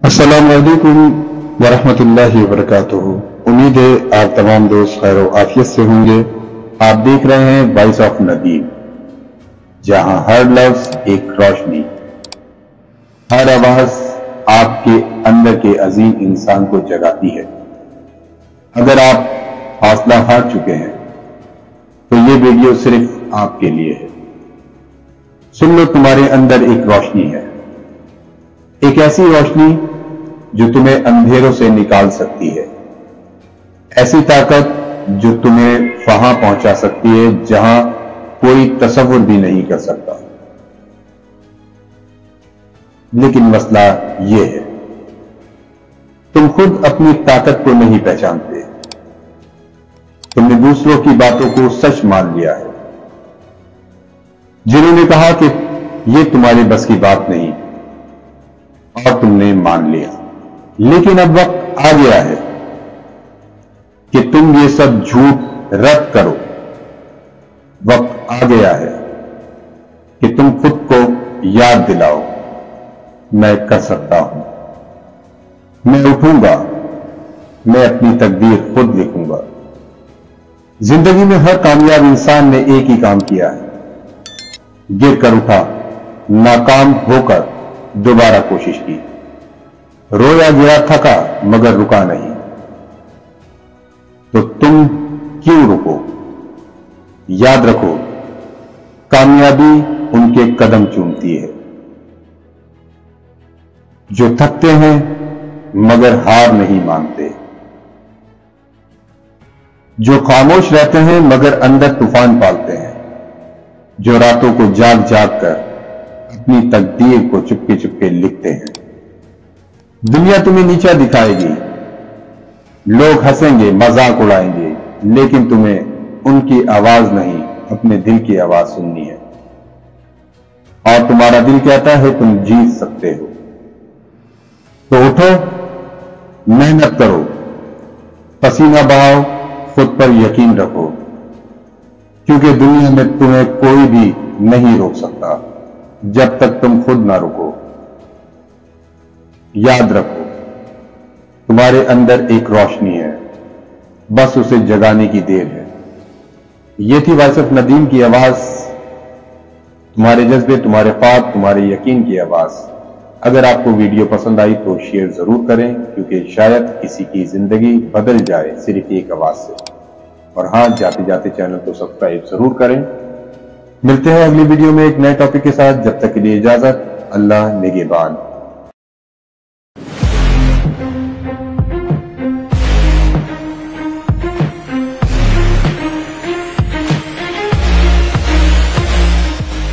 السلام علیکم ورحمۃ اللہ وبرکاتہ۔ امید ہے آپ تمام دوست خیر و عافیت سے ہوں گے۔ آپ دیکھ رہے ہیں وائس آف ندیم، جہاں ہر لفظ ایک روشنی، ہر آواز آپ کے اندر کے عظیم انسان کو جگاتی ہے۔ اگر آپ حوصلہ ہار چکے ہیں تو یہ ویڈیو صرف آپ کے لیے ہے۔ سن لو، تمہارے اندر ایک روشنی ہے، ایک ایسی روشنی جو تمہیں اندھیروں سے نکال سکتی ہے، ایسی طاقت جو تمہیں وہاں پہنچا سکتی ہے جہاں کوئی تصور بھی نہیں کر سکتا۔ لیکن مسئلہ یہ ہے، تم خود اپنی طاقت کو نہیں پہچانتے۔ تم نے دوسروں کی باتوں کو سچ مان لیا ہے، جنہوں نے کہا کہ یہ تمہارے بس کی بات نہیں، اور تم نے مان لیا۔ لیکن اب وقت آ گیا ہے کہ تم یہ سب جھوٹ رد کرو۔ وقت آ گیا ہے کہ تم خود کو یاد دلاؤ، میں کر سکتا ہوں، میں اٹھوں گا، میں اپنی تقدیر خود لکھوں گا۔ زندگی میں ہر کامیاب انسان نے ایک ہی کام کیا ہے، گر کر اٹھا، ناکام ہو کر دوبارہ کوشش کی، رویا گیا، تھکا مگر رکا نہیں۔ تو تم کیوں رکو؟ یاد رکھو، کامیابی ان کے قدم چومتی ہے جو تھکتے ہیں مگر ہار نہیں مانتے، جو خاموش رہتے ہیں مگر اندر طوفان پالتے ہیں، جو راتوں کو جاگ جاگ کر اپنی تقدیر کو چپکے چپکے لکھتے ہیں۔ دنیا تمہیں نیچا دکھائے گی، لوگ ہنسیں گے، مذاق اڑائیں گے، لیکن تمہیں ان کی آواز نہیں، اپنے دل کی آواز سننی ہے۔ اور تمہارا دل کہتا ہے تم جیت سکتے ہو۔ تو اٹھو، محنت کرو، پسینہ بہاؤ، خود پر یقین رکھو، کیونکہ دنیا میں تمہیں کوئی بھی نہیں روک سکتا جب تک تم خود نہ رکو۔ یاد رکھو، تمہارے اندر ایک روشنی ہے، بس اسے جگانے کی دیر ہے۔ یہ تھی وائس آف ندیم کی آواز، تمہارے جذبے، تمہارے خواب، تمہارے یقین کی آواز۔ اگر آپ کو ویڈیو پسند آئی تو شیئر ضرور کریں، کیونکہ شاید کسی کی زندگی بدل جائے صرف ایک آواز سے۔ اور ہاں، جاتے جاتے چینل کو سبسکرائب ضرور کریں۔ ملتے ہیں اگلی ویڈیو میں ایک نئے ٹاپک کے ساتھ، جب تک کے لیے اجازت، اللہ نگہبان۔